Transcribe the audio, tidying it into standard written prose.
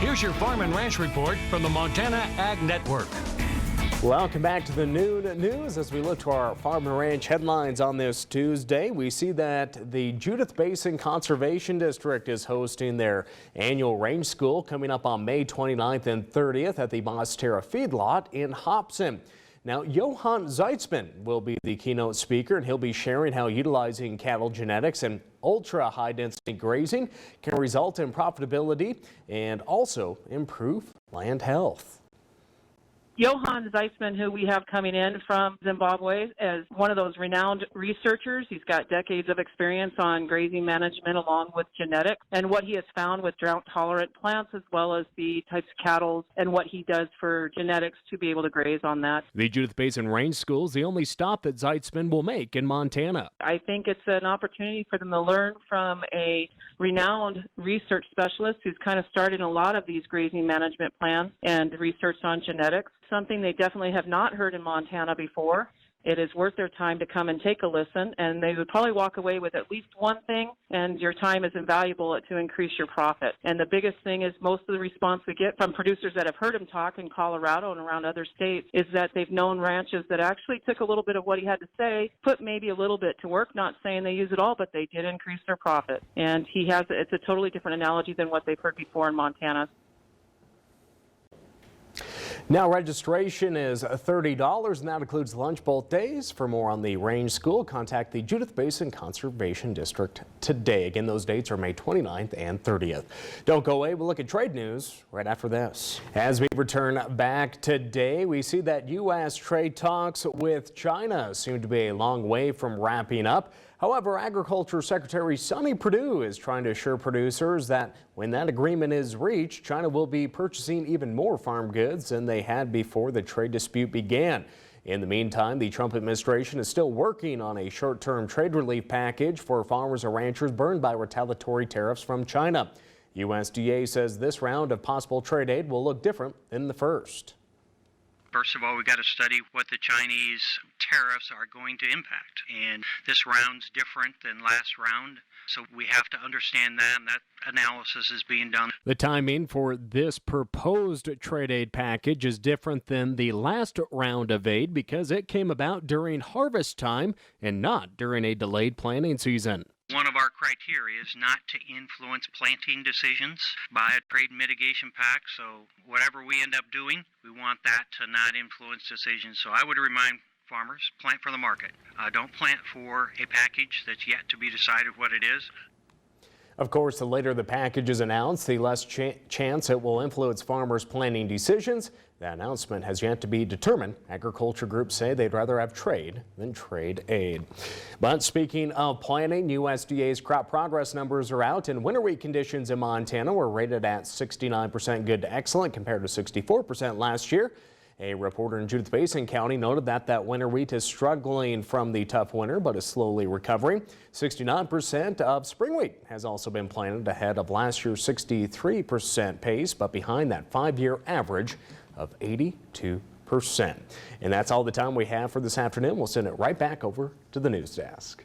Here's your Farm and Ranch Report from the Montana Ag Network. Welcome back to the noon news. As we look to our farm and ranch headlines on this Tuesday, we see that the Judith Basin Conservation District is hosting their annual range school coming up on May 29th and 30th at the Montana Feedlot in Hobson. Now, Johann Zeitzman will be the keynote speaker, and he'll be sharing how utilizing cattle genetics and ultra high density grazing can result in profitability and also improve land health. Johann Zeitzman, who we have coming in from Zimbabwe, is one of those renowned researchers. He's got decades of experience on grazing management along with genetics and what he has found with drought-tolerant plants as well as the types of cattle and what he does for genetics to be able to graze on that. The Judith Basin Range School is the only stop that Zeitzman will make in Montana. I think it's an opportunity for them to learn from a renowned research specialist who's kind of started a lot of these grazing management plans and research on genetics. Something they definitely have not heard in Montana before. It is worth their time to come and take a listen, and they would probably walk away with at least one thing, and your time is invaluable to increase your profit. And the biggest thing is most of the response we get from producers that have heard him talk in Colorado and around other states is that they've known ranches that actually took a little bit of what he had to say, put maybe a little bit to work, not saying they use it all, but they did increase their profit. And it's a totally different analogy than what they've heard before in Montana. Now registration is $30 and that includes lunch both days. For more on the range school, contact the Judith Basin Conservation District today. Again, those dates are May 29th and 30th. Don't go away, we'll look at trade news right after this. As we return back today, we see that U.S. trade talks with China seem to be a long way from wrapping up. However, Agriculture Secretary Sonny Perdue is trying to assure producers that when that agreement is reached, China will be purchasing even more farm goods than they had before the trade dispute began. In the meantime, the Trump administration is still working on a short-term trade relief package for farmers and ranchers burned by retaliatory tariffs from China. USDA says this round of possible trade aid will look different than the first. First of all, we've got to study what the Chinese tariffs are going to impact. And this round's different than last round, so we have to understand that, and that analysis is being done. The timing for this proposed trade aid package is different than the last round of aid because it came about during harvest time and not during a delayed planting season. One of our criteria is not to influence planting decisions by a trade mitigation pact. So whatever we end up doing, we want that to not influence decisions. So I would remind farmers, plant for the market. Don't plant for a package that's yet to be decided what it is. Of course, the later the package is announced, the less chance it will influence farmers' planning decisions. The announcement has yet to be determined. Agriculture groups say they'd rather have trade than trade aid. But speaking of planting, USDA's crop progress numbers are out, and winter wheat conditions in Montana were rated at 69% good to excellent compared to 64% last year. A reporter in Judith Basin County noted that winter wheat is struggling from the tough winter but is slowly recovering. 69% of spring wheat has also been planted ahead of last year's 63% pace, but behind that 5-year average of 82%. And that's all the time we have for this afternoon. We'll send it right back over to the news desk.